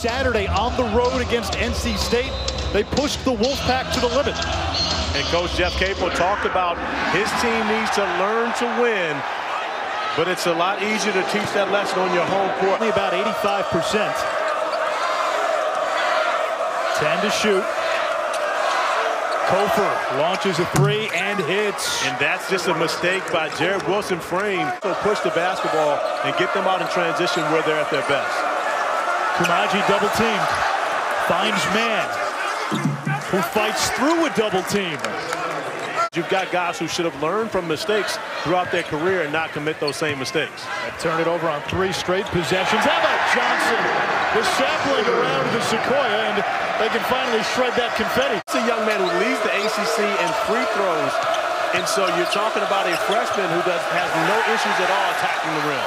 Saturday on the road against NC State. They pushed the Wolfpack to the limit. And Coach Jeff Capel talked about his team needs to learn to win, but it's a lot easier to teach that lesson on your home court. Only about 85%. 10 to shoot. Kofor launches a three and hits. And that's just a mistake by Jared Wilson Frame. So push the basketball and get them out in transition where they're at their best. Kumaji double teamed. Finds man, who fights through a double team. You've got guys who should have learned from mistakes throughout their career and not commit those same mistakes. And turn it over on 3 straight possessions. How about Johnson? The sapling around the Sequoia, and they can finally shred that confetti. It's a young man who leads the ACC in free throws, and so you're talking about a freshman who has no issues at all attacking the rim.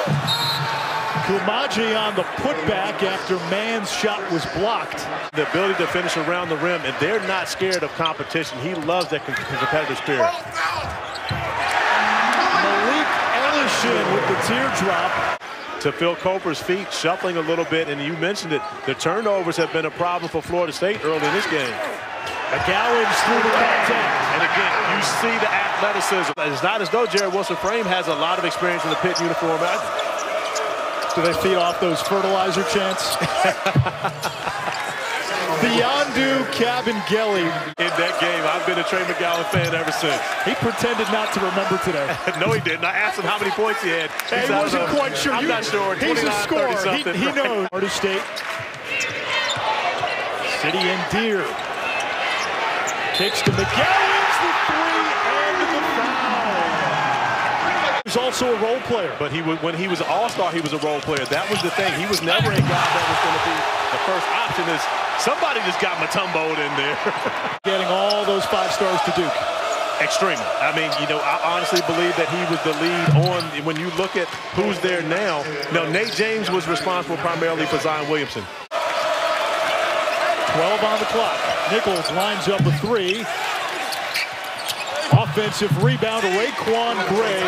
Kumaji on the putback after Mann's shot was blocked. The ability to finish around the rim, and they're not scared of competition. He loves that competitive spirit. Malik Ellison with the teardrop. To Phil Koper's feet, shuffling a little bit, and you mentioned it, the turnovers have been a problem for Florida State early in this game. McGowan's through the contact. And again, you see the athleticism. It's not as though Jared Wilson Frame has a lot of experience in the Pitt uniform. Do they feed off those fertilizer chants? Beyondu Cabangeli. In that game, I've been a Trey McGowan fan ever since. He pretended not to remember today. No, he didn't. I asked him how many points he had. He wasn't quite sure. I'm not sure. He's a scorer. He knows. Florida State. City and Deer. Kicks to McGowan's the three and the foul. He's also a role player. But when he was an all-star, he was a role player. That was the thing. He was never a guy that was going to be the first option. Is somebody just got Mutombo'd in there. Getting all those 5 stars to Duke. Extremely. I mean, you know, I honestly believe that he was the lead on, when you look at who's there now. Now, Nate James was responsible primarily for Zion Williamson. 12 on the clock. Nichols lines up a 3. Offensive rebound to Raekwon Gray,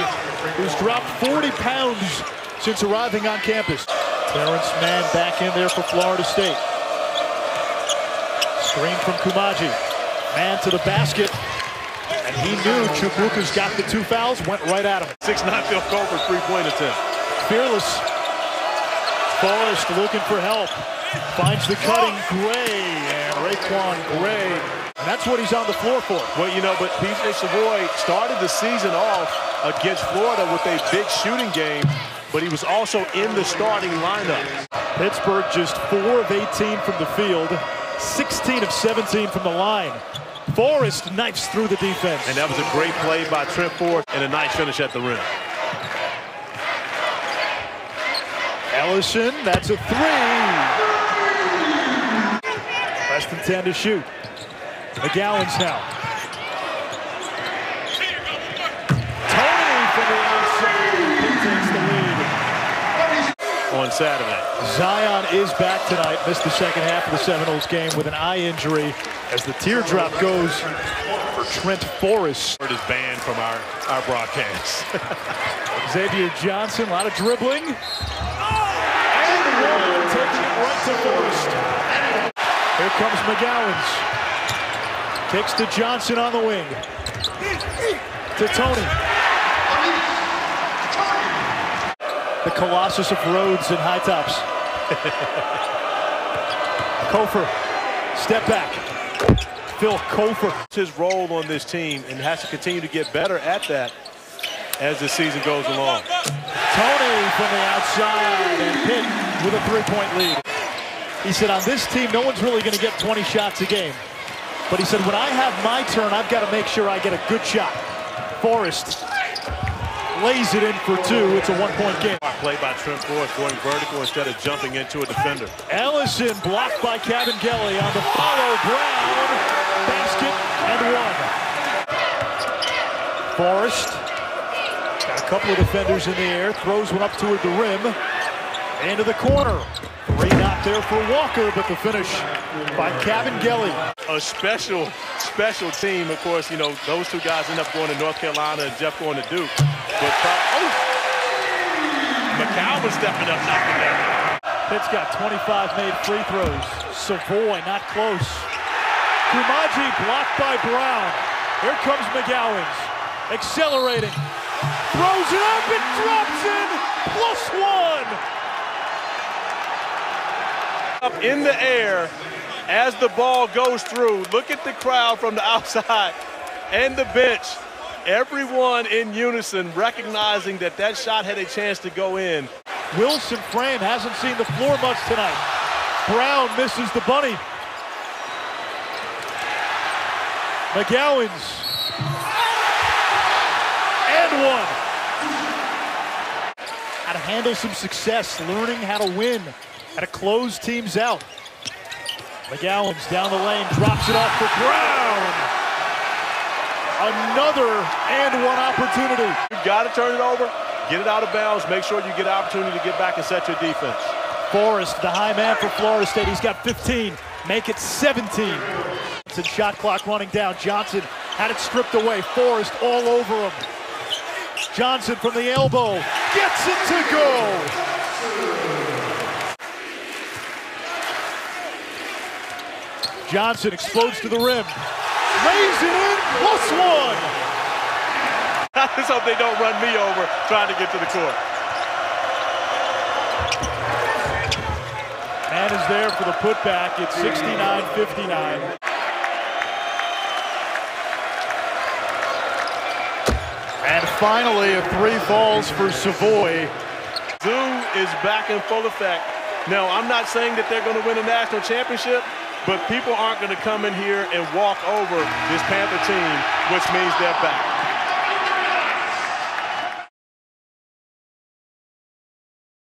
who's dropped 40 pounds since arriving on campus. Terrence Mann back in there for Florida State. Screen from Kumaji. Mann to the basket. And he knew Chukwuka's got the 2 fouls, went right at him. 6'9" Phil Koper's three-point attempt. Fearless. Forrest looking for help. Finds the cutting Gray, and Raekwon Gray. And that's what he's on the floor for. Well, you know, but PJ Savoy started the season off against Florida with a big shooting game, but he was also in the starting lineup. Pittsburgh just 4 of 18 from the field, 16 of 17 from the line. Forrest knifes through the defense. And that was a great play by Trent Ford and a nice finish at the rim. Ellison, that's a 3. Less than 10 to shoot. McGowan's now. Tony from the outside. He takes the lead. On Saturday. Zion is back tonight. Missed the second half of the Seminoles game with an eye injury as the teardrop goes for Trent Forrest. It is banned from our broadcast. Xavier Johnson, a lot of dribbling. And one taking it right to Forrest. Here comes McGowan's. Kicks to Johnson on the wing. To Tony. The Colossus of Rhodes and high tops. Kofor, step back. Phil Kofor. His role on this team and has to continue to get better at that as the season goes along. Tony from the outside, and Pitt with a 3-point lead. He said, on this team, no one's really going to get 20 shots a game. But he said, when I have my turn, I've got to make sure I get a good shot. Forrest lays it in for 2. It's a 1-point game. Play by Trent Forrest going vertical instead of jumping into a defender. Ellison blocked by Cabangeli on the follow. Brown, basket, and 1. Forrest got a couple of defenders in the air, throws one up toward the rim, into the corner. 3 not there for Walker, but the finish by Cabangeli. A special team, of course. You know, those 2 guys end up going to North Carolina and Jeff going to Duke. But McCowan was stepping up, knocking that. Pitt's got 25 made free throws. Savoy not close. Kumaji blocked by Brown. Here comes McGowens. Accelerating. Throws it up and drops in. +1. Up in the air as the ball goes through. Look at the crowd from the outside and the bench. Everyone in unison recognizing that that shot had a chance to go in. Wilson Frame hasn't seen the floor much tonight. Brown misses the bunny. McGowens. And one. How to handle some success, learning how to win, how to close teams out. McGowens down the lane, drops it off for Brown. Another and one opportunity. You've got to turn it over, get it out of bounds, make sure you get an opportunity to get back and set your defense. Forrest, the high man for Florida State. He's got 15, make it 17. And shot clock running down. Johnson had it stripped away. Forrest all over him. Johnson from the elbow gets it to go. Johnson explodes to the rim. Lays it in, +1. I just hope they don't run me over trying to get to the court. Man is there for the putback. It's 69-59. And finally, a three falls for Savoy. Zoo is back in full effect. Now, I'm not saying that they're going to win a national championship, but people aren't going to come in here and walk over this Panther team, which means they're back.